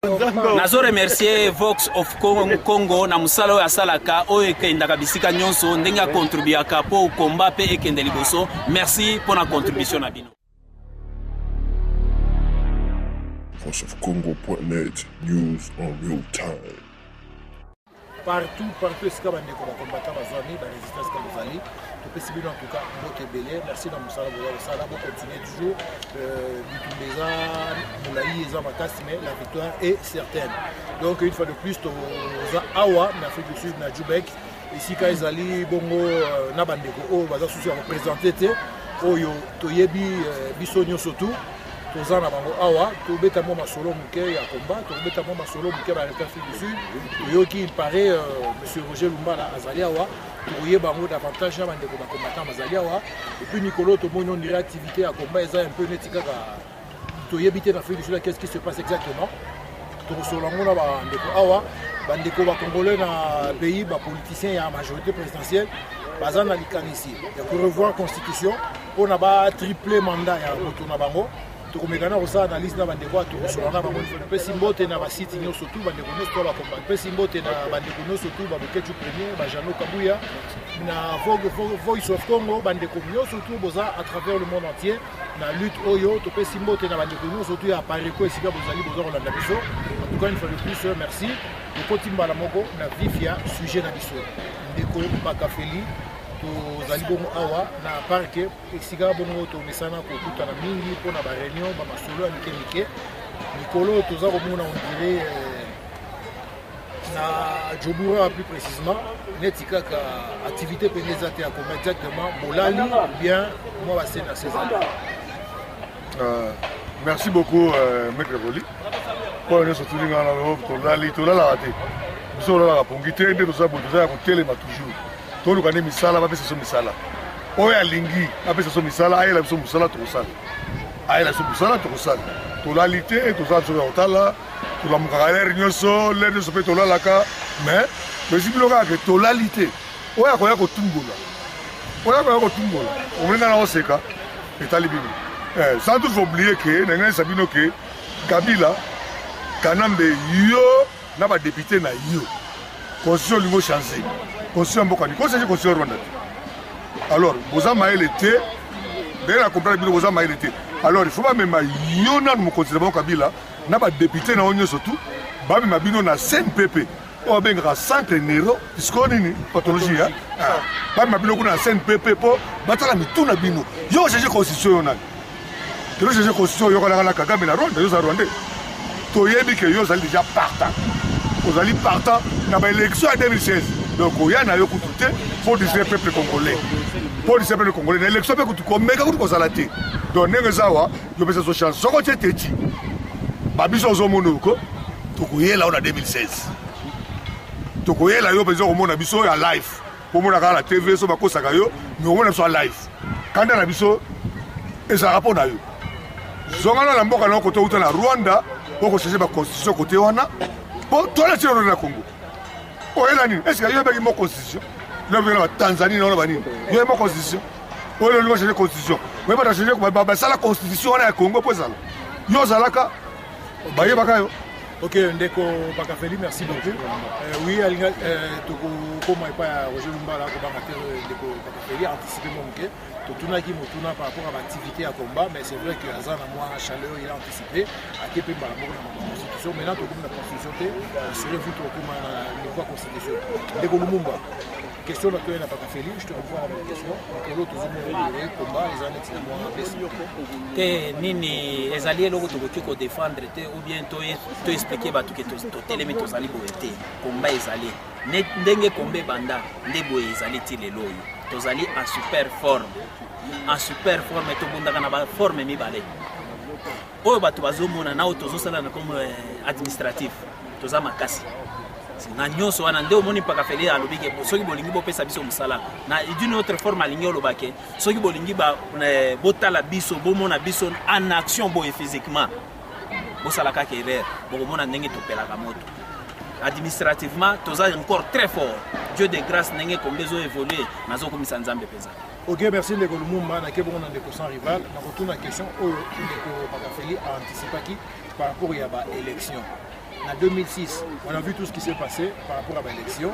Nazo remercier Vox of Congo na musala oyo asalaka oyo ekendaka bisika nyonso ndenge akontribuaka po komba pe ekende liboso. Merci pour la contribution na bino. VoxofCongo.net, news en real time. Partout, est-ce qu'il y a des combattants, des résistants que vous allez. En tout cas, merci dans Moussala, vous continuez toujours. Mais la victoire est certaine. Donc, une fois de plus, nous avons Awa, en Afrique du Sud, na Djoubek. Ici, quand ils allaient, Bongo, Nabandeko, on va se représenter. Oyo, Toyebi, Bissonio surtout. Tozana bango awa to beta mo masolo muke ya combat to beta mo masolo muke ba Afrique du Sud yoki il paraît monsieur Roger Lumbala azali awa to yeba bango davantage na bande ko ba combattant azali awa et puis Nicolo to mo non activité à combat eza un peu netika ka to yebite na Afrique du Sud qu'est-ce qui se passe exactement to solango na ba ndeko awa bande ko ba congolais na pays ba politiciens ya majorité présidentielle bazana likanisi ya ko revoir constitution pour na ba triplé mandat ya moto na bango. Tu as aussi analyse na bandeko to solana bango pe simbote na ba site nyo surtout bandeko no to ba combat pe simbote na bandeko no surtout ba Boketu premier ba Jano Kabuya na Voice of Congo bandeko nyo surtout boza à travers le monde entier na lutte oyo to pe simbote na bandeko no surtout ya pareko esika bozali boza rolanda biso. En tout cas une fois de plus merci de kotimba la moko na vifia sujet na biso ndeko bakafeli tozali bongo awa na parke esika bongo tomesana kokutana mingi mpona bareunion bamasolo ya mike mikolo toza komona on dirait na Djobura plus précisément neti kaka activité pene eza te ya koma exactement bolali ou bien moi base na César. Merci beaucoup Maître Voli po nyonso tulinga na lobo tolalaka te biso olalaka pongi te nde toza ya kotelema toujours tolu kane misala ba pesa so misala oya lingi ba pesa so misala ayela biso musala to kosala ayela so musala to kosala to la lité to za so otala to la mukaler nyoso le de so pe to la laka mais sibilo ka ke to la lité oya ko ya ko tumbola o mena na oseka etali bibi sans tout oublier que nanga sabino que Kabila Kanambe yo na ba député na yo constitution lingo changer constitution mbokani constitution Rwanda. Alors boza maele te de la comprendre bino boza maele te. Alors il faut pas même yo na mo considérer Kabila na ba député na onyo surtout ba même bino na CNPP o benga centre nero iskoni ni pathologie ba même bino kuna CNPP po batala mituna bino yo changer constitution na de le changer constitution yo kana Kagame na Rwanda yo za Rwanda to yebi que yo zali déjà partant vous allez partant dans l'élection en 2016. Donc, il y a un faut dire le peuple congolais. Pour dire le peuple congolais, l'élection peut être comme méga comme ça. Donc, nous avons une chance. Ce que tu as dit, Babiso Zomonoko, tu es là en 2016. Tu es là, tu es en live. Pour moi, la TV, so bako sakayo, mais on est en live. Quand on a biso, et ça rapport à eux. Zongana la mboka na côté où na Rwanda, pour changer la constitution côté wana. Pour toi, tu es au Congo. Est-ce qu'il y a une constitution? Nous avons la Tanzanie, nous avons une constitution. Nous avons une constitution. Nous avons la constitution au Congo. Nous avons la ok, Ndeko Bakafeli, merci beaucoup. Oui, comme Roger Lumbala, Ndeko Bakafeli a anticipé mon cas. Tout par rapport à l'activité à combat, mais c'est vrai que Azan a moins chaleur, il a anticipé. À Képé, la constitution, maintenant, tout le monde a la constitution, assurez-vous comme la constitution. Ndeko Lumumba, question de la Bakafeli, je te renvoie à ma question. L'autre combat, les années qui ont nini ezali loko tokoki ko défendre te ou bien to expliquer ba to telemi to zali boete combat ezali ndenge kombe banda ndebo ezali ti lelo yo to zali en super forme to bundaka na ba forme mibale oyo bato bazomona na oyo tozosala na comme administratif toza makasi na nyonso wana nde omoni Bakafeli alobike soki bolingi bopesa biso musala na d'une autre forme alingi olobake soki bolingi botala biso bomona biso en action boye physiquement bosalaka ke erreur bokomona ndenge topelaka moto administrativement toza encore très fort Dieu de grâce ndenge kombezo évoluer nazokomisa nzambe peza. Ok, merci Ndeko Lumumba na kebongo na Ndeko sans rival na retourne la question oyo Ndeko Bakafeli a anticipé par rapport à l'élection. En 2006, on a vu tout ce qui s'est passé par rapport à l'élection.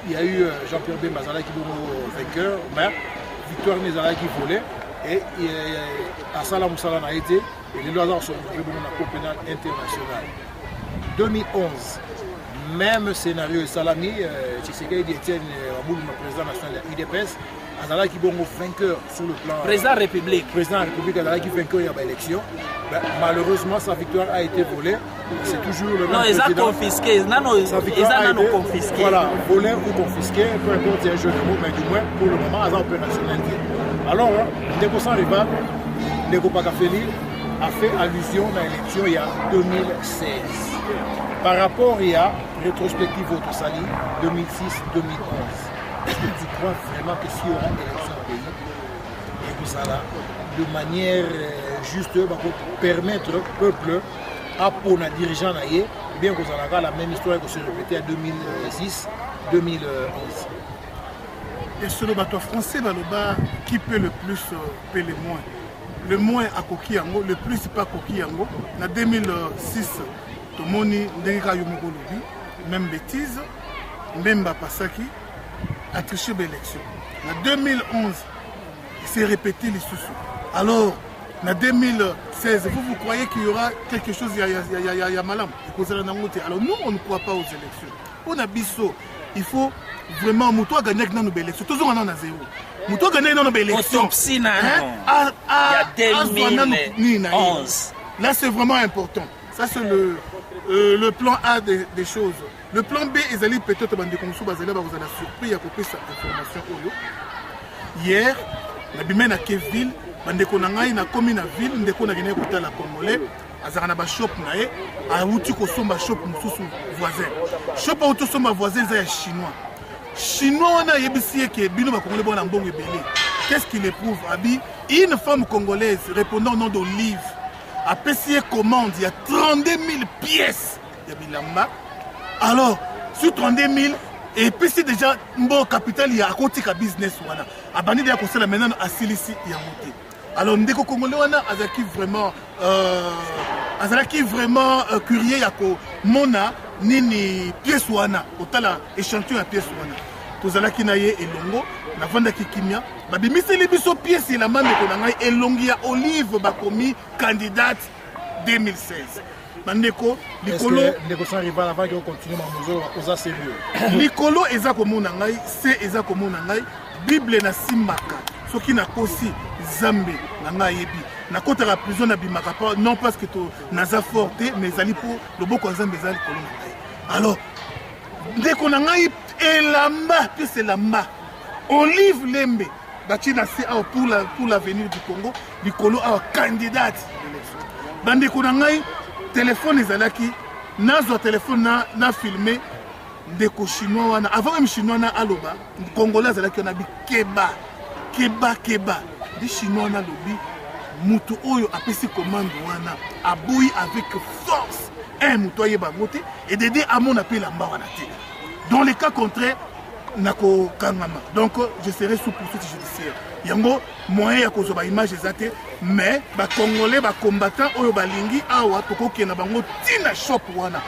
Il y a eu Jean-Pierre Bembazala qui est vainqueur, mais Victoire Nezala qui volait. Et à Salam Moussala a été, et les lois sont joués dans la Cour pénale internationale. 2011, même scénario Salami, Tshisekedi Etienne, président national de l'UDPS, Azala qui est vainqueur sur le plan. Président République. Président de la République, Azala qui est vainqueur, il y a une élection. Ben, malheureusement, sa victoire a été volée. C'est toujours le même non, ils ont confisqué. Sa victoire a été confisqué. Voilà, volé ou confisqué, peu importe, c'est un jeu de mots, mais du moins, pour le moment, Azala peut nationalité. Alors, Ndeko Sans Rival, Ndeko Pakafeli a fait allusion à l'élection il y a 2016. Par rapport, il y a rétrospective Voto Sali 2006-2011. Est-ce que tu crois vraiment que s'il y aura une élection au pays, et que ça là, de manière juste, pour permettre au peuple, à pour les dirigeants, ou bien que ça aura la même histoire que se répétait en 2006-2011? Et sur le bateau français, qui peut le plus payer le moins? Le moins à Kokiango, le plus pas Kokiango. En 2006, tout le monde a même bêtise, même Bapasaki, a triché l'élection. En 2011, il s'est répété les sous. Alors, en 2016, vous croyez qu'il y aura quelque chose, il y a malam. Alors nous, on ne croit pas aux élections. On a bisso. Il faut vraiment Moutoua gagner dans nos élections. Toujours on en a zéro. Moutoua gagner dans nos élections. Il y a 2011. Là, c'est vraiment important. Ça, c'est le plan A des choses. Le plan B, ils allaient peut-être vous allez surpris à copier cette information. Hier, on a bien à Keville, on a commis na ville, on a gagné à la Congolais. Azarana ba shop nae a uti ko somba shop mususu voisin shop auto somba voisin za chinois na yebisi ke bino ba congolais bona mbongo ebele. Qu'est-ce qu'il éprouve abi une femme congolaise répondant au nom d'Olive a payé commande il y a 32 000 pièces de bilamba. Alors sur 32 000 et puis c'est déjà bon capital il y a côté ka business wana abandi ya ko sala maintenant à silisi ya monter. Alors, ndeko congolais wana azaki vraiment curieux yako mona nini pièce wana otala échantillon ya pièce wana tozalaki na ye elongo na vanda kikimia babimiseli biso pièce la mande ko na ngai elongi ya Olive bakomi candidate 2016 bandeko likolo ndeko Sans Rival avant que continue mamozo oza sérieux likolo eza komona ngai c'est eza komona ngai Bible na simbaka soki na kosi Zambé nanga yebi na kota la prison na bimaka pas non parce que to naza forte mais zali pour le boko Zambé zali kolona ngai. Alors ndeko na ngai elamba puis c'est lamba Olive Lembe bati na c'est pour l'avenir du Congo likolo a candidate d'élection bandeko na ngai téléphone ezalaki nazo téléphone na filmer ndeko chinois wana avant même chinois na aloba congolais ezalaki na bi keba des chinois na lobby mutu oyo apesi commande wana aboyi avec force un mutu ayeba ngote et d'aider à mon appel à wana te. Dans les cas contraires nako kangama. Donc je serai sous poursuite judiciaire. Yango moyen ya kozoba image ezate mais ba congolais ba combattant oyo balingi awa tokoki na bango tina shop wana.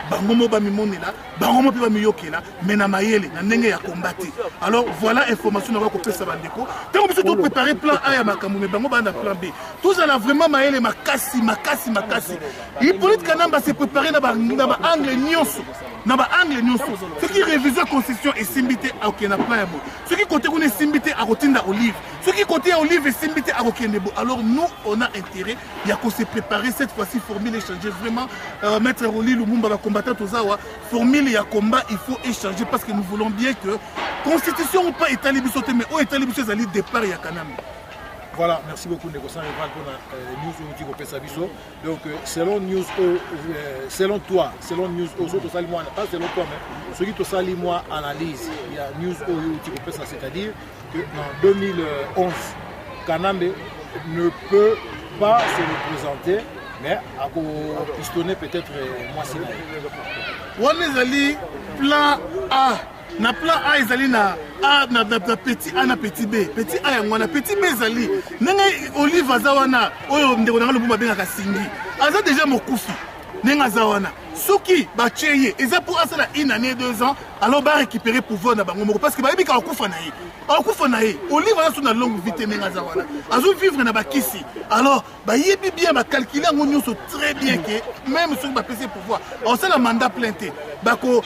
Bango mo ba mimonela, bango mo pe ba miyokela, mais na mayele na ndenge ya combattre. Alors voilà information na ko pesa bandeko. Tant que tout préparer plan A ya makambo mais bango ba na plan B. Tout ça là vraiment mayele makasi. Il politique kanamba se préparer na ba angle nyonso. Na ba angle nyonso. Ce qui révise la constitution et simbité à okena plan ya bo. Ce qui côté qu'on est simbité à rotinda Olive. Ce qui côté Olive et simbité à okenebo. Alors nous on a intérêt il y a qu'on se préparer cette fois-ci formule échanger vraiment mettre Oli Lumumba va combattre Tozawa formule ya combat il faut échanger parce que nous voulons bien que constitution ou pas état libisoté mais au état libisoté ali départ ya kanam. Voilà, merci beaucoup Ndeko Sans Rival pour la news au Tigo Pesabiso. Donc selon news selon toi, selon news au so to sali moi pas selon toi mais ce qui to sali moi analyse, il y a news au Tigo Pesa c'est-à-dire que en 2011 Kanambe ne peut pas se représenter mais à pistonner peut-être moi si Wanezali plan A. Na plan A ezali na A na petit A na petit B. Petit A yango na petit B ezali. Nanga Olive azawana oyo ndeko na Lumumba benga kasingi. Aza déjà mokufi. Nenga Zawana. Soki, Bacheye, et ça pour ça, une année, 2 ans, alors va récupérer pouvoir dans Bango. Parce que Babi Kaokufanaï. Kaokufanaï. Olive va sur la longue vitesse, Nenga Zawana. Azo vivre dans Bakissi. Alors, Bayebi bien, va calculer en union très bien que même sur le PC pouvoir. On sait le mandat plainté. Bako.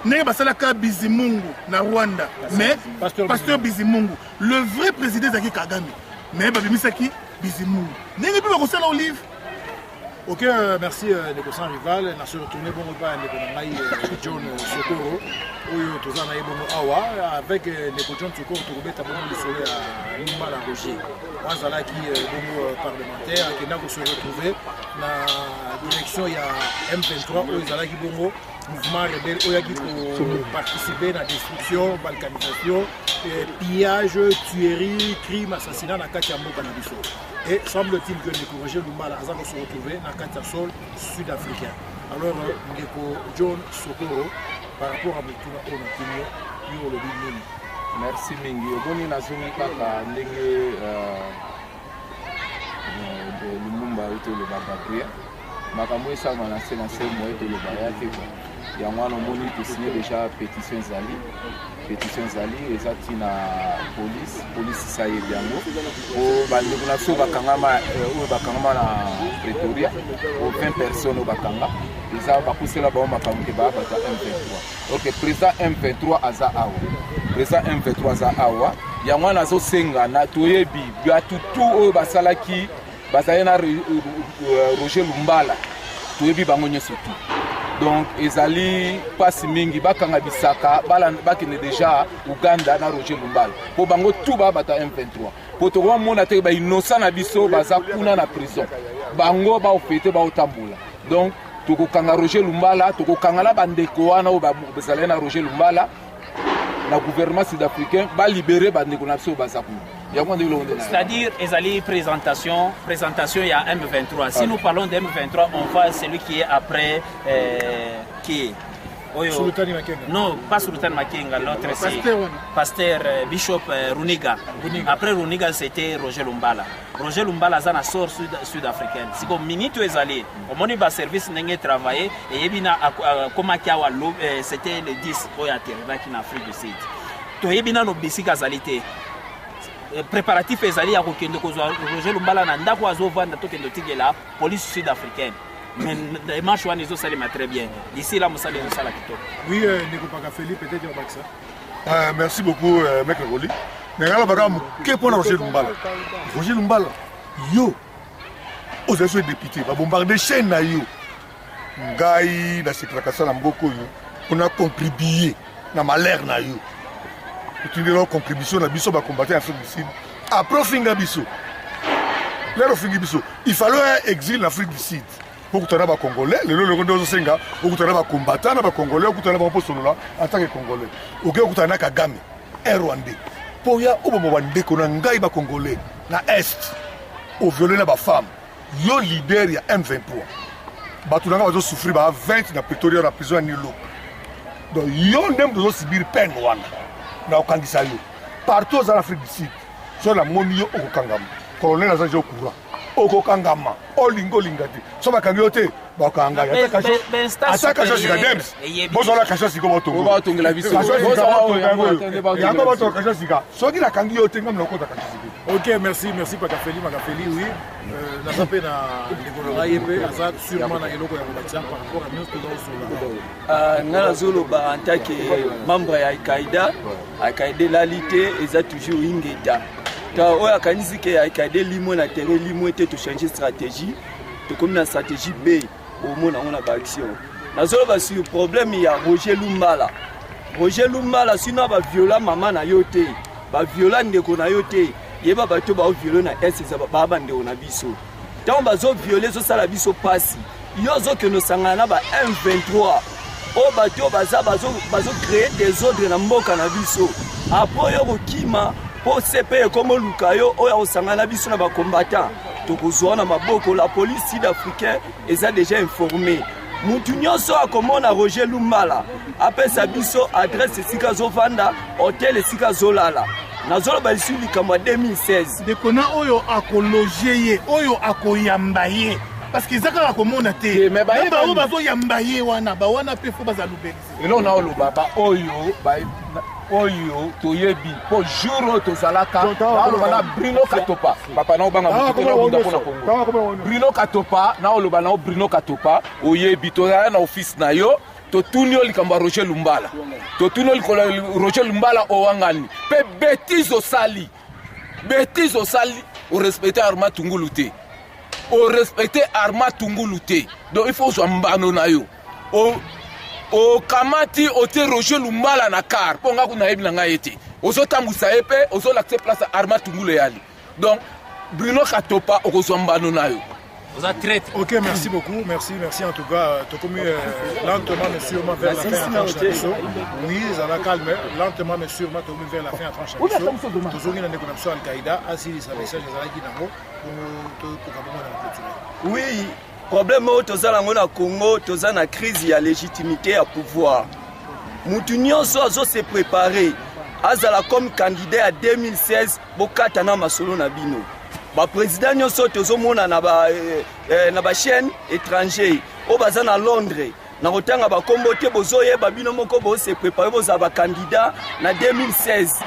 N'est pas ça Bizimungu na Rwanda, mais Pasteur Bizimungu, le vrai président Zaki Kagame, mais Babimisaki Bizimungu. N'est pas comme ça l'olive. Ok, merci Nekosan Rival. Nous sommes retournés bon repas avec John Sokoro, où tous en bon awa avec Neko John Sokoro, tu remets ta bonne soirée à Lumala Roger. Wazala qui est bon parlementaire, qui n'a pas se retrouver dans la direction il y a M23 où ils allaient qui bon mouvement rebelle où il y a qui pour participer à la destruction, balkanisation, pillage, tuerie, crime, assassinat dans Katiambo Canabiso. Et semble-t-il que Neko Roger Lumala a se retrouvé dans le sol sud-africain. Alors, Neko John Sokoro, par rapport à Moutouna Onakinyo, pour le Bimini. Merci Mingi. Oboni nazongi kaka ndenge Lumumba oto le Bagabuya. Makambo esama na se moto le bayate ko. Yango wana omoni to signé déjà pétition zali. Pétition zali ezati na police ça y est yango. O bande kuna so bakangama na Pretoria. O 20 personnes au bakanga. Eza bakusela ba makambo ke ba bata M23. OK, président M23 aza awa. Président M23 aza awa. Yango wana zo senga na toyebi ya tutu o basalaki bazali na Roger Lumbala. Toyebi bango nyeso tout. Donc ezali pasi mingi bakanga bisaka bakene déjà Uganda na Roger Lumbala. Po bango tout ba bata M23. Po to mona te ba innocent na biso baza kuna na prison. Bango ba ofete ba otambula. Donc tokokanga Roger Lumbala, tokokanga la bandeko wana o bazali na Roger Lumbala. Le gouvernement sud-africain va libérer bandeko na biso bazaku. C'est-à-dire, ils présentation, il y a M23. Si nous parlons de M23, on voit celui qui est après, qui est Sultani Makenga. Non, pas Sultani Makenga, l'autre c'est Pasteur Bishop Runiga. Après Runiga, c'était Roger Lumbala. Roger Lumbala, c'est un sort sud-africain. Si comme minute où ils allaient, au moment où service n'a travaillé, et c'était le 10 au en Afrique du Sud. Tout ebina no bisika zalité. Préparatif ezali ya kokende kozwa Roger Lumbala na ndako azovanda tokende tigela police sud-africaine. Mais les marches ils ont salé très bien. D'ici là, Moussa les a la kitoko. Oui, Neko Pakafeli, peut-être au Baksa. Merci beaucoup, mec Roli. Nengala Bagam, que pour Roger Lumbala. Roger Lumbala, yo, aux élections députés, va bombarder chaîne na yo. Ngai na sekrakasa na mboko yo. On a contribué na malheur na yo. Utile leur contribution na biso ba combattre Afrique du Sud. Après finga biso. Leur finga biso. Il fallait un exil en Afrique du Sud. Pour que tu aies des Congolais, les gens qui sont pour que tu aies des combattants, des Congolais, pour que tu aies des Congolais en tant que Congolais. Pour que tu aies des Kagame, un Rwandais. Pour que tu aies des Congolais, dans l'Est, au violé des femmes, il y a un leader, il y a M23. Tu vas souffrir 20 dans Pretoria, dans la prison à Nilo. Donc, il y a un homme qui subir peine dans le candidat. Partout en Afrique du Sud, sur la monnaie au Kangam, colonel Azanjo au courant. Oko kangama olingo lingati soba kangiote bakanga ya ataka kasha sika dems bozo la kasha sika botongo batongela biso ya ba botongo kasha sika soki la kangiote ngam lokota kasha sika. OK, merci Pakafeli oui na zapé na ndikola yepe asa sûrement na eloko ya kobatia par rapport à nous que dans ngala zolo ba en tant que membre ya Al-Qaïda l'alité est toujours ingeta. Oya kanisi ke aikade limo na terrain limo était to changer stratégie to comme na stratégie B au mona on a ba action na zolo ba sur problème ya Roger Lumbala sino ba viola mama na yote ba viola ndeko na yote yeba bato ba viola na S za ba bande na biso tant ba zo violer zo sala biso passe yo zo que no sangana ba M23 o bato bazo créer des ordres na mboka na biso après yo kima pour CP comme Lukayo, oya osangana biso na ba combattant. Tokozwa na maboko la police sud-africaine est déjà informé. Mutu nyonso akomona Roger Lumbala. Après sa biso adresse Sika Zovanda, hôtel Sika Zolala. Nazolo balisuli kama 2016. De kona oyo akologer ye, oyo akoyamba ye. parce que ezaka la komona te mais ba bao bazoyamba ye wana bawana mpe fo baza lubelisi eloko na oloba ba oyo toyebi mpo jour oyo tozalaka naoloba na Bruno Katopa papa na obanga motutelabunda mpona Congo Bruno Katopa na oloba na Bruno Katopa oyebi tozala na office na yo totuni yo likambo ya Roger Lumbala totuni yo Roger Lumbala owangani mpe bétise osali orespecte Arma Tungulu te orespecte Arma Tungulu te donc il faut ozwa mbano na yo okamati otie Roger Lumbala na car mpo nga kuna yebi na ngai ete ozotambwisa ye mpe ozolakise place Arma Tungulu eyali donc Bruno Katopa okozwa mbano na yo. Ok, merci beaucoup, merci en tout cas. Tu as commis lentement mais sûrement vers la fin à tranche d'Abisso. Oui, ça va calmer, lentement mais sûrement tu as commis vers la fin à tranche d'Abisso. Tu as commis dans l'économie Al-Qaïda, assis sa message des Alaki Nango pour oui, problème au tozalango na Congo, toza na crise ya légitimité à pouvoir. Mutu nyonso azo se préparer. Azala comme candidat à 2016 bokata na masolo na bino. Ba président nyonso tozomona na ba chaîne étranger o baza na Londres na kotanga ba kombo te bozoyeba bino moko bo se préparer boza ba candidat na 2016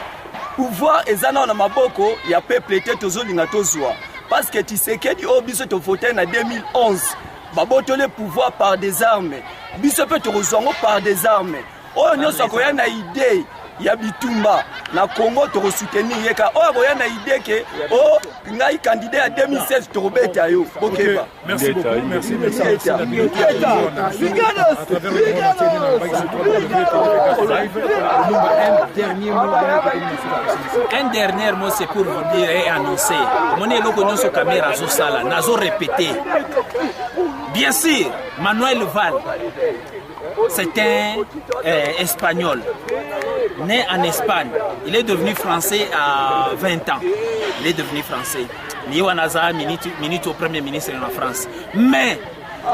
pouvoir ezana na maboko ya peuple te tozolinga tozwa parce que Tshisekedi o biso to voter na 2011 baboto le pouvoir par des armes biso pe to rozongo par des armes o nyonso ko ya na idée ya bitumba na Congo to soutenir yeka o boya na idée que o ngai candidat à 2016 to robeta yo bokeba. Merci beaucoup, merci un dernier mot c'est pour vous dire et annoncer moni eloko nyonso caméra zo sala nazo répéter bien sûr Manuel Valls c'est un espagnol né en Espagne. Il est devenu français à 20 ans. Il est devenu français. Niwanaza minute au premier ministre de la France. Mais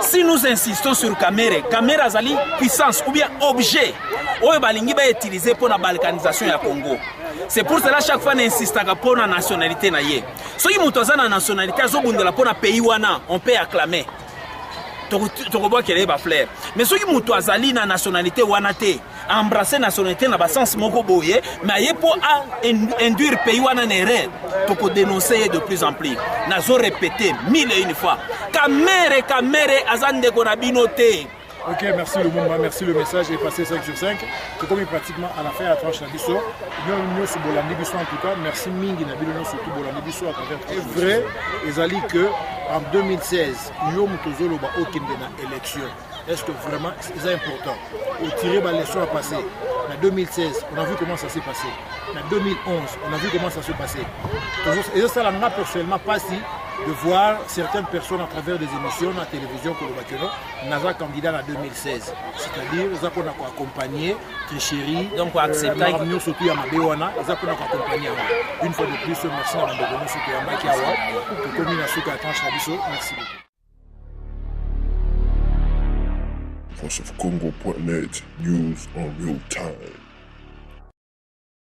si nous insistons sur caméra zali puissance ou bien objet, on va utiliser pour la balkanisation du Congo. C'est pour cela chaque fois on insiste pour la nationalité naie. Si on a la nationalité, pour le pays on peut acclamer. Tokoboa kele ba flair mais soki mutu azali na nationalité wana te embrasser nationalité na ba sens moko boye mais ye pour induire pays wana na erreur toko dénoncer de plus en plus nazo répéter 1001 fois kamere azande ko na binote. Ok, merci le Mumba, merci le message est passé 5 sur 5. Tout comme pratiquement à la fin à la tranche d'Abisso. Nous sur Bolandi Bisso en tout cas, merci Mingi Nabilo surtout Bolandi Bisso à travers. C'est vrai, Ezali que en 2016, nous avons aucune élection. Est-ce que vraiment c'est important? Au tirer les leçons à passer. En 2016, on a vu comment ça s'est passé. En 2011, on a vu comment ça s'est passé. Et ça, on n'a personnellement pas si de voir certaines personnes à travers des émissions à la télévision pour le Bakeno, Naza candidat en 2016. C'est-à-dire, ils ont accompagné Tricherie, donc accepter nous surtout à Mabéwana, ils ont accompagné. Une fois de plus, merci à Mabéwana, surtout à Makiawa, pour commune à Souka Tranche Rabisso. Merci beaucoup. VoiceOfCongo.net, news on real time.